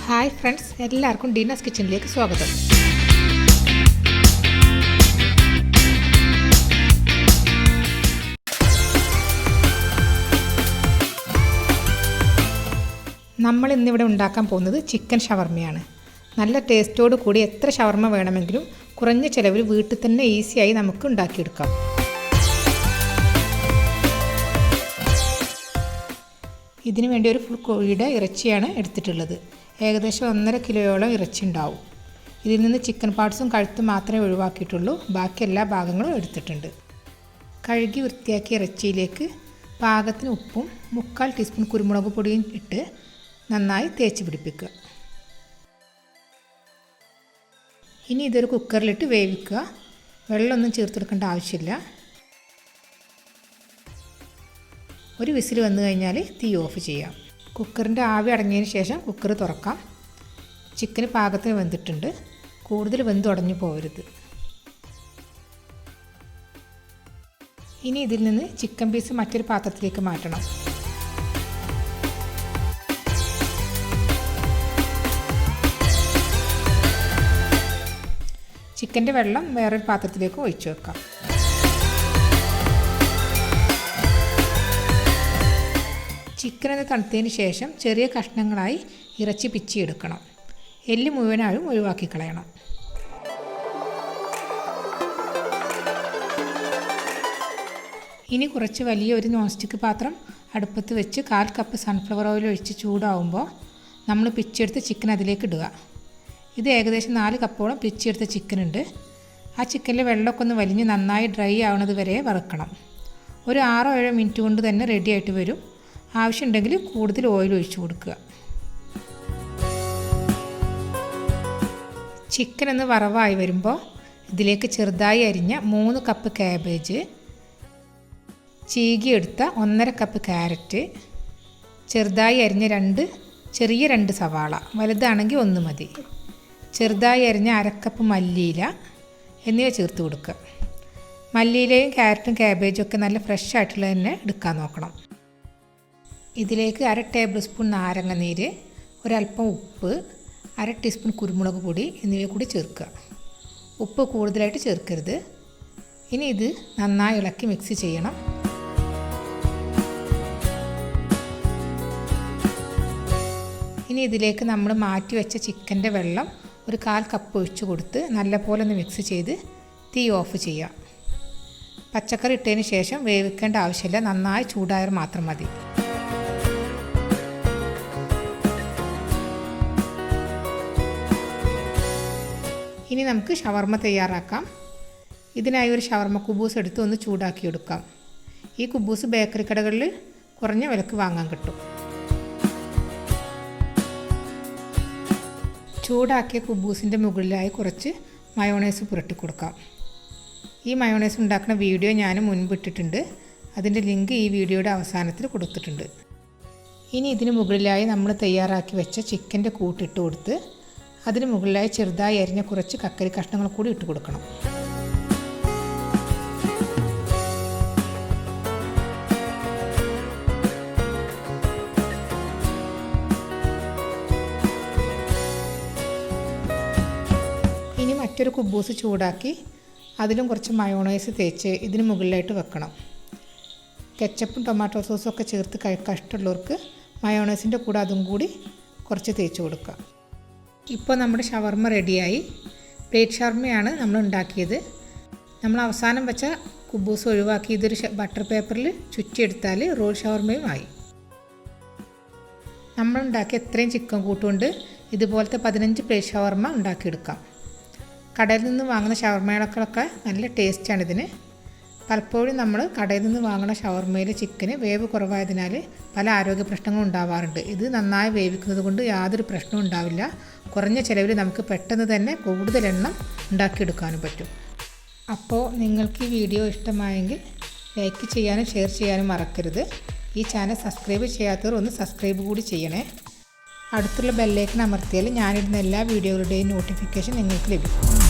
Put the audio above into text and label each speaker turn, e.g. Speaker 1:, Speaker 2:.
Speaker 1: Hi friends, എല്ലാവർക്കും ഡീനാസ് കിച്ചണിലേക്ക് സ്വാഗതം. നമ്മൾ ഇന്നിവിടെ ഉണ്ടാക്കാൻ പോകുന്നത് ചിക്കൻ ഷവർമയാണ്. നല്ല ടേസ്റ്റോട് കൂടി എത്ര ഷവർമ വേണമെങ്കിലും കുറഞ്ഞ ചിലവിൽ വീട്ടിൽ തന്നെ ഈസിയായി നമുക്ക് ഉണ്ടാക്കിയെടുക്കാം. ഇതിനു വേണ്ടി ഒരു ഫുൾ കോഴിയുടെ ഇറച്ചിയാണ് എടുത്തിട്ടുള്ളത്. ഏകദേശം 1.5 കിലോയോളം ഇറച്ചി ഉണ്ടാവും. ഇതിൽ നിന്ന് ചിക്കൻ പാർട്സും കഴുത്തും മാത്രമേ ഒഴിവാക്കിയിട്ടുള്ളൂ. ബാക്കി എല്ലാ ഭാഗങ്ങളും എടുത്തിട്ടുണ്ട്. കഴുകി വൃത്തിയാക്കിയ ഇറച്ചിയിലേക്ക് പാകത്തിന് ഉപ്പും 3/4 ടീസ്പൂൺ കുരുമുളക് പൊടിയും ഇട്ട് നന്നായി തേച്ച് പിടിപ്പിക്കുക. ഇനി ഇതൊരു കുക്കറിലിട്ട് വേവിക്കുക. വെള്ളമൊന്നും ചേർത്തെടുക്കേണ്ട ആവശ്യമില്ല. ഒരു വിസിൽ വന്നു കഴിഞ്ഞാൽ തീ ഓഫ് ചെയ്യാം. കുക്കറിൻ്റെ ആവി അടങ്ങിയതിന് ശേഷം കുക്കർ തുറക്കാം. ചിക്കന് പാകത്തിന് വെന്തിട്ടുണ്ട്. കൂടുതൽ വെന്ത് ഉടഞ്ഞു പോകരുത്. ഇനി ഇതിൽ നിന്ന് ചിക്കൻ പീസ് മറ്റൊരു പാത്രത്തിലേക്ക് മാറ്റണം. ചിക്കൻ്റെ വെള്ളം വേറൊരു പാത്രത്തിലേക്ക് ഒഴിച്ചു വെക്കാം. ചിക്കൻ ഒന്ന് തണുത്തതിന് ശേഷം ചെറിയ കഷ്ണങ്ങളായി ഇറച്ചി പിച്ചിയെടുക്കണം. എല്ല് മുഴുവനായും ഒഴിവാക്കി കളയണം. ഇനി കുറച്ച് വലിയ ഒരു നോൺ സ്റ്റിക്ക് പാത്രം അടുപ്പത്ത് വെച്ച് 1/4 കപ്പ് സൺഫ്ലവർ ഓയിൽ ഒഴിച്ച് ചൂടാവുമ്പോൾ നമ്മൾ പിച്ചിയെടുത്ത് ചിക്കൻ അതിലേക്ക് ഇടുക. ഇത് ഏകദേശം 4 കപ്പോളം പിച്ചിയെടുത്ത ചിക്കൻ ഉണ്ട്. ആ ചിക്കനിലെ വെള്ളമൊക്കെ ഒന്ന് വലിഞ്ഞ് നന്നായി ഡ്രൈ ആവുന്നത് വരെ വറുക്കണം. ഒരു 6-7 മിനിറ്റ് കൊണ്ട് തന്നെ റെഡി ആയിട്ട് വരും. ആവശ്യമുണ്ടെങ്കിൽ കൂടുതൽ ഓയിൽ ഒഴിച്ചു കൊടുക്കുക. ചിക്കൻ ഒന്ന് വറവായി വരുമ്പോൾ ഇതിലേക്ക് ചെറുതായി അരിഞ്ഞ 3 കപ്പ് കാബേജ്, ചീകിയെടുത്ത 1.5 കപ്പ് ക്യാരറ്റ്, ചെറുതായി അരിഞ്ഞ ചെറിയ 2 സവാള, വലുതാണെങ്കിൽ 1 മതി, ചെറുതായി അരിഞ്ഞ 1/2 കപ്പ് മല്ലിയില എന്നിവ ചേർത്ത് കൊടുക്കുക. മല്ലിയിലയും ക്യാരറ്റും കാബേജും ഒക്കെ നല്ല ഫ്രഷ് ആയിട്ടുള്ളത് തന്നെ എടുക്കാൻ നോക്കണം. ഇതിലേക്ക് 1/2 ടേബിൾ സ്പൂൺ നാരങ്ങ നീര്, ഒരല്പം ഉപ്പ്, 1/2 ടീസ്പൂൺ കുരുമുളക് പൊടി എന്നിവ കൂടി ചേർക്കുക. ഉപ്പ് കൂടുതലായിട്ട് ചേർക്കരുത്. ഇനി ഇത് നന്നായി ഇളക്കി മിക്സ് ചെയ്യണം. ഇനി ഇതിലേക്ക് നമ്മൾ മാറ്റി വെച്ച ചിക്കൻ്റെ വെള്ളം ഒരു 1/4 കപ്പ് ഒഴിച്ചു കൊടുത്ത് നല്ലപോലെ ഒന്ന് മിക്സ് ചെയ്ത് തീ ഓഫ് ചെയ്യാം. പച്ചക്കറി ഇട്ടതിന് ശേഷം വേവിക്കേണ്ട ആവശ്യമില്ല. നന്നായി ചൂടായാൽ മാത്രം മതി. ഇനി നമുക്ക് ഷവർമ തയ്യാറാക്കാം. ഇതിനായി ഒരു ഷവർമ കുബൂസ് എടുത്ത് ഒന്ന് ചൂടാക്കിയെടുക്കാം. ഈ കുബൂസ് ബേക്കറി കടകളിൽ കുറഞ്ഞ വിലക്ക് വാങ്ങാൻ കിട്ടും. ചൂടാക്കിയ കുബൂസിൻ്റെ മുകളിലായി കുറച്ച് മയോണൈസ് പുരട്ടി കൊടുക്കാം. ഈ മയോണൈസ് ഉണ്ടാക്കുന്ന വീഡിയോ ഞാൻ മുൻപ് ഇട്ടിട്ടുണ്ട്. അതിൻ്റെ ലിങ്ക് ഈ വീഡിയോയുടെ അവസാനത്തിൽ കൊടുത്തിട്ടുണ്ട്. ഇനി ഇതിന് മുകളിലായി നമ്മൾ തയ്യാറാക്കി വെച്ച ചിക്കൻ്റെ കൂട്ടിട്ട് കൊടുത്ത് അതിന് മുകളിലായി ചെറുതായി അരിഞ്ഞ കുറച്ച് കക്കരി കഷ്ണങ്ങൾ കൂടി ഇട്ട് കൊടുക്കണം. ഇനി മറ്റൊരു കുബൂസ് ചൂടാക്കി അതിലും കുറച്ച് മയോണൈസ് തേച്ച് ഇതിന് മുകളിലായിട്ട് വെക്കണം. കെച്ചപ്പും ടൊമാറ്റോ സോസും ഒക്കെ ചേർത്ത് കഴിക്കാൻ ഇഷ്ടമുള്ളവർക്ക് മയോണൈസിൻ്റെ കൂടെ അതും കൂടി കുറച്ച് തേച്ച് കൊടുക്കുക. ഇപ്പോൾ നമ്മുടെ ഷവർമ റെഡിയായി. പ്ലേറ്റ് ഷവർമയാണ് നമ്മൾ ഉണ്ടാക്കിയത്. നമ്മൾ അവസാനം വെച്ച കുബൂസ് ഒഴിവാക്കി ഇതൊരു ബട്ടർ പേപ്പറിൽ ചുറ്റിയെടുത്താൽ റോൾ ഷവർമയും ആയി. നമ്മളുണ്ടാക്കിയ എത്രയും ചിക്കൻ കൂട്ടുകൊണ്ട് ഇതുപോലത്തെ 15 പ്ലേറ്റ് ഷവർമ ഉണ്ടാക്കിയെടുക്കാം. കടയിൽ നിന്ന് വാങ്ങുന്ന ഷവർമകളൊക്കെ നല്ല ടേസ്റ്റാണ് ഇതിന്. പലപ്പോഴും നമ്മൾ കടയിൽ നിന്ന് വാങ്ങുന്ന ഷവർമയിൽ ചിക്കന് വേവ് കുറവായതിനാൽ പല ആരോഗ്യ പ്രശ്നങ്ങളും ഉണ്ടാവാറുണ്ട്. ഇത് നന്നായി വേവിക്കുന്നത് കൊണ്ട് യാതൊരു പ്രശ്നവും ഉണ്ടാവില്ല. കുറഞ്ഞ ചിലവിൽ നമുക്ക് പെട്ടെന്ന് തന്നെ കൂടുതൽ എണ്ണം ഉണ്ടാക്കിയെടുക്കാനും പറ്റും. അപ്പോൾ നിങ്ങൾക്ക് ഈ വീഡിയോ ഇഷ്ടമായെങ്കിൽ ലൈക്ക് ചെയ്യാനും ഷെയർ ചെയ്യാനും മറക്കരുത്. ഈ ചാനൽ സബ്സ്ക്രൈബ് ചെയ്യാത്തവർ ഒന്ന് സബ്സ്ക്രൈബ് കൂടി ചെയ്യണേ. അടുത്തുള്ള ബെല്ലൈക്കൺ അമർത്തിയാൽ ഞാനിടുന്ന എല്ലാ വീഡിയോകളുടെയും നോട്ടിഫിക്കേഷൻ നിങ്ങൾക്ക് ലഭിക്കും.